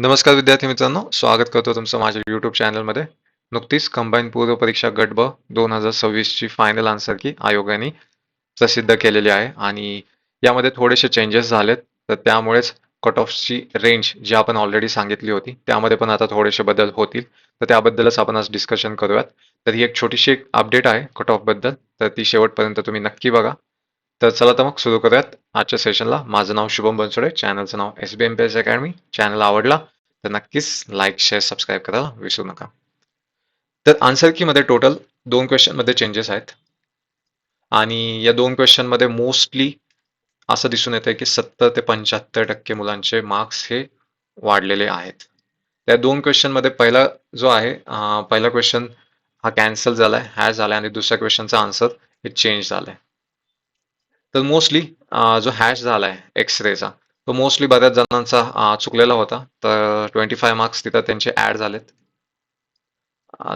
नमस्कार विद्यार्थी मित्रांनो, स्वागत करतो तुमचं माझ्या YouTube चॅनलमध्ये. नुकतीच कंबाईन पूर्व परीक्षा गट ब 2026 ची फायनल आन्सर की आयोगाने प्रसिद्ध केलेली आहे आणि यामध्ये थोडेसे चेंजेस झालेत. तर त्यामुळेच कट ऑफची रेंज जी आपण ऑलरेडी सांगितली होती त्यामध्ये पण आता थोडेसे बदल होतील. तर त्याबद्दलच आपण आज डिस्कशन करूयात. तर ही एक छोटीशी अपडेट आहे कट ऑफ बद्दल, तर ती शेवटपर्यंत तुम्ही नक्की बघा. तर चला तर मग सुरू करूयात आजच्या सेशनला. माझं नाव शुभम बनसोडे, चॅनलचं नाव SBMPS अकॅडमी. चॅनल आवडला तर नक्कीच लाईक, शेअर, सबस्क्राईब करायला विसरू नका. तर आन्सर की मध्ये टोटल 2 क्वेश्चन मध्ये चेंजेस आहेत आणि या 2 क्वेश्चन मध्ये मोस्टली असं दिसून येतंय की 70 ते 75% मुलांचे मार्क्स हे वाढलेले आहेत. त्या 2 क्वेश्चन मध्ये पहिला जो आहे पहिला क्वेश्चन हा कॅन्सल झालाय, हॅश झालाय आणि दुसऱ्या क्वेश्चनचा आन्सर हे चेंज झालाय. तर मोस्टली जो हॅश झालाय एक्स-रेचा तो मोस्टली बऱ्याच जणांचा चुकलेला होता. तर 25 मार्क्स तिथं त्यांचे ऍड झालेत.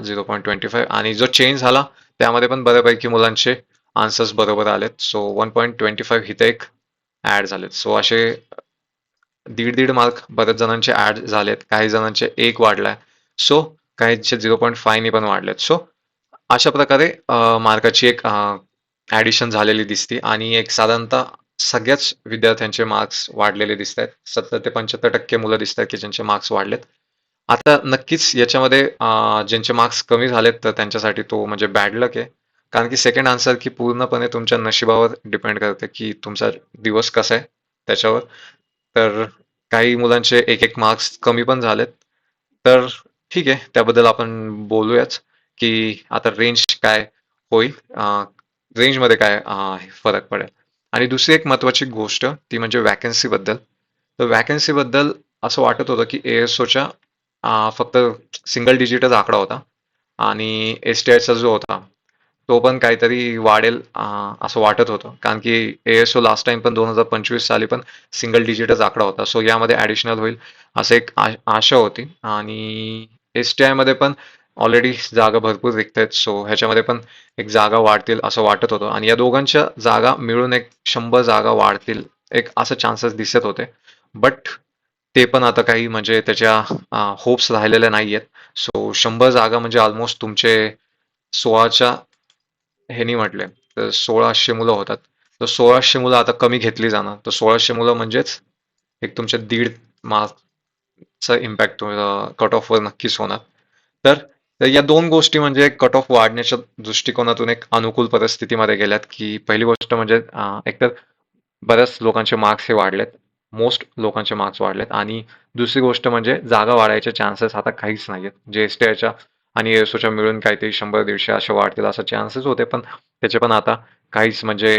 0.25 आणि जो चेंज झाला त्यामध्ये पण बऱ्यापैकी मुलांचे आन्सर्स बरोबर आलेत. सो 1.25 इथे एक ऍड झालेत. सो असे दीड मार्क बऱ्याच जणांचे ऍड झालेत. काही जणांचे 1 वाढलाय. सो काहींचे 0.5 ने पण वाढलेत. सो अशा प्रकारे मार्काची एक ऍडिशन झालेली दिसते आणि एक साधारणतः सगळ्याच विद्यार्थ्यांचे मार्क्स वाढलेले दिसत आहेत. 70 ते 75% मुलं दिसत आहेत की ज्यांचे मार्क्स वाढलेत. आता नक्कीच याच्यामध्ये ज्यांचे मार्क्स कमी झालेत तर त्यांच्यासाठी तो म्हणजे बॅड लक आहे. कारण की सेकंड आन्सर की पूर्णपणे तुमच्या नशिबावर डिपेंड करते की तुमचा दिवस कसा आहे त्याच्यावर. तर काही मुलांचे एक मार्क्स कमी पण झालेत. तर ठीक आहे, त्याबद्दल आपण बोलूयाच की आता रेंज काय होईल, रेंजमध्ये काय फरक पडेल. आणि दुसरी एक महत्त्वाची गोष्ट ती म्हणजे वॅकन्सी बद्दल. तर वॅकन्सी बद्दल असं वाटत होतं की ASOच्या फक्त सिंगल डिजिटच आकडा होता आणि STIचा जो होता तो पण काहीतरी वाढेल असं वाटत होतं. कारण की ASO लास्ट टाइम पण 2025 साली पण सिंगल डिजिटच आकडा होता. सो यामध्ये ॲडिशनल होईल असं एक आशा होती आणि STI मध्ये पण ऑलरेडी जागा भरपूर रिक्त आहेत. सो ह्याच्यामध्ये पण एक जागा वाढतील असं वाटत होतं आणि या दोघांच्या जागा मिळून एक 100 जागा वाढतील एक असं चान्सेस दिसत होते. बट ते पण आता काही म्हणजे त्याच्या होप्स राहिलेल्या नाहीयेत. सो 100 जागा म्हणजे ऑलमोस्ट तुमचे 16च्या ह्यानी म्हटले तर 1600 मुलं होतात. तर 1600 मुलं आता कमी घेतली जाणार. तर 1600 मुलं म्हणजेच एक तुमच्या दीड मार्कचा इम्पॅक्ट कट ऑफवर नक्कीच होणार. तर तर या दोन गोष्टी म्हणजे कट ऑफ वाढण्याच्या दृष्टिकोनातून एक अनुकूल परिस्थितीमध्ये गेल्यात की पहिली गोष्ट म्हणजे एकतर बऱ्याच लोकांचे मार्क्स हे वाढलेत. मोस्ट लोकांचे मार्क्स वाढलेत आणि दुसरी गोष्ट म्हणजे जागा वाढायचे चान्सेस आता काहीच नाहीयेत. जे STIच्या आणि ASOच्या मिळून काहीतरी 100-150 असे वाढतील असे चान्सेस होते, पण त्याचे पण आता काहीच म्हणजे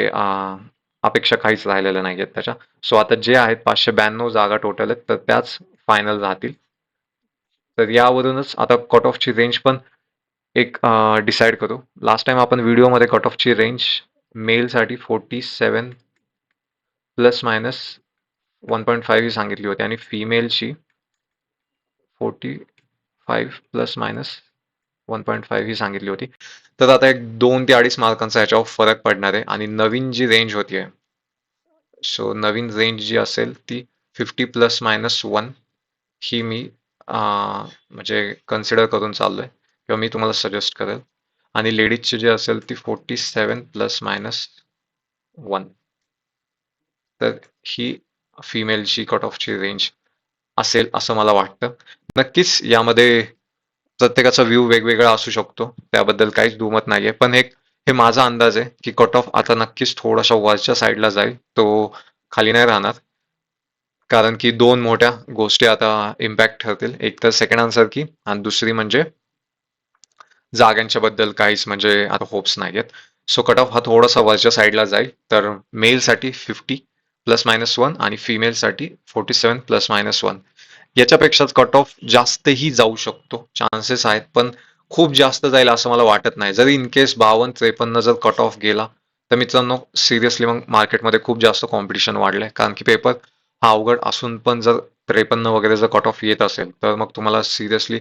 अपेक्षा काहीच राहिलेल्या नाहीयेत त्याच्या. सो आता जे आहेत 592 जागा टोटल आहेत, तर त्याच फायनल राहतील. तर यावरूनच आता कट ऑफची रेंज पण एक डिसाईड करू. लास्ट टाइम आपण व्हिडिओमध्ये कट ऑफची रेंज मेलसाठी 47 प्लस मायनस 1.5 ही सांगितली होती आणि फिमेलची 45 प्लस मायनस 1.5 ही सांगितली होती. तर आता एक 2 ते 2.5 मार्कांचा याच्यावर फरक पडणार आहे आणि नवीन जी रेंज होतीये, सो नवीन रेंज जी असेल ती 50 प्लस मायनस 1 ही मी म्हणजे कन्सिडर करून चाललोय किंवा मी तुम्हाला सजेस्ट करेल आणि लेडीजची जी असेल ती 47 प्लस मायनस 1. तर ही फिमेलची कट ऑफची रेंज असेल असं मला वाटतं. नक्कीच यामध्ये प्रत्येकाचा व्ह्यू वेगवेगळा असू शकतो. त्याबद्दल काहीच दुमत नाहीये. पण हे माझा अंदाज आहे की कट ऑफ आता नक्कीच थोडासा वरच्या साईडला जाईल. तो खाली नाही राहणार. कारण की 2 मोठ्या गोष्टी आता इम्पॅक्ट ठरतील. एक तर सेकंड आन्सर की आणि दुसरी म्हणजे जागांच्या बद्दल काहीच म्हणजे आता होप्स नाहीयेत. सो कट ऑफ हा थोडासा वरच्या साईडला जाईल. तर मेलसाठी 50 प्लस मायनस 1 आणि फिमेलसाठी 47 प्लस मायनस 1. याच्यापेक्षा कट ऑफ जास्तही जाऊ शकतो. चान्सेस आहेत, पण खूप जास्त जाईल असं मला वाटत नाही. जर इन केस 52-53 जर कट ऑफ गेला, तर मित्रांनो सिरियसली मग मार्केटमध्ये खूप जास्त कॉम्पिटिशन वाढलंय. कारण की पेपर हा अवघड असून पण जर 53 वगैरे जर कट ऑफ येत असेल, तर मग तुम्हाला सिरियसली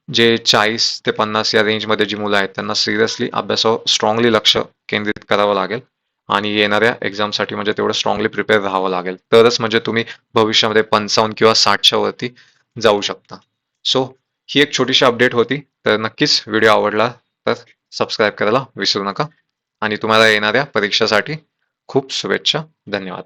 जे 40 ते 50 या रेंजमध्ये जी मुलं आहेत त्यांना सिरियसली अभ्यासावर स्ट्रॉंगली लक्ष केंद्रित करावं लागेल आणि येणाऱ्या एक्झामसाठी म्हणजे तेवढं स्ट्रॉंगली प्रिपेअर राहावं लागेल. तरच म्हणजे तुम्ही भविष्यामध्ये 55 किंवा 60च्या वरती जाऊ शकता. सो ही एक छोटीशी अपडेट होती. तर नक्कीच व्हिडिओ आवडला तर सबस्क्राईब करायला विसरू नका आणि तुम्हाला येणाऱ्या परीक्षेसाठी खूप शुभेच्छा. धन्यवाद.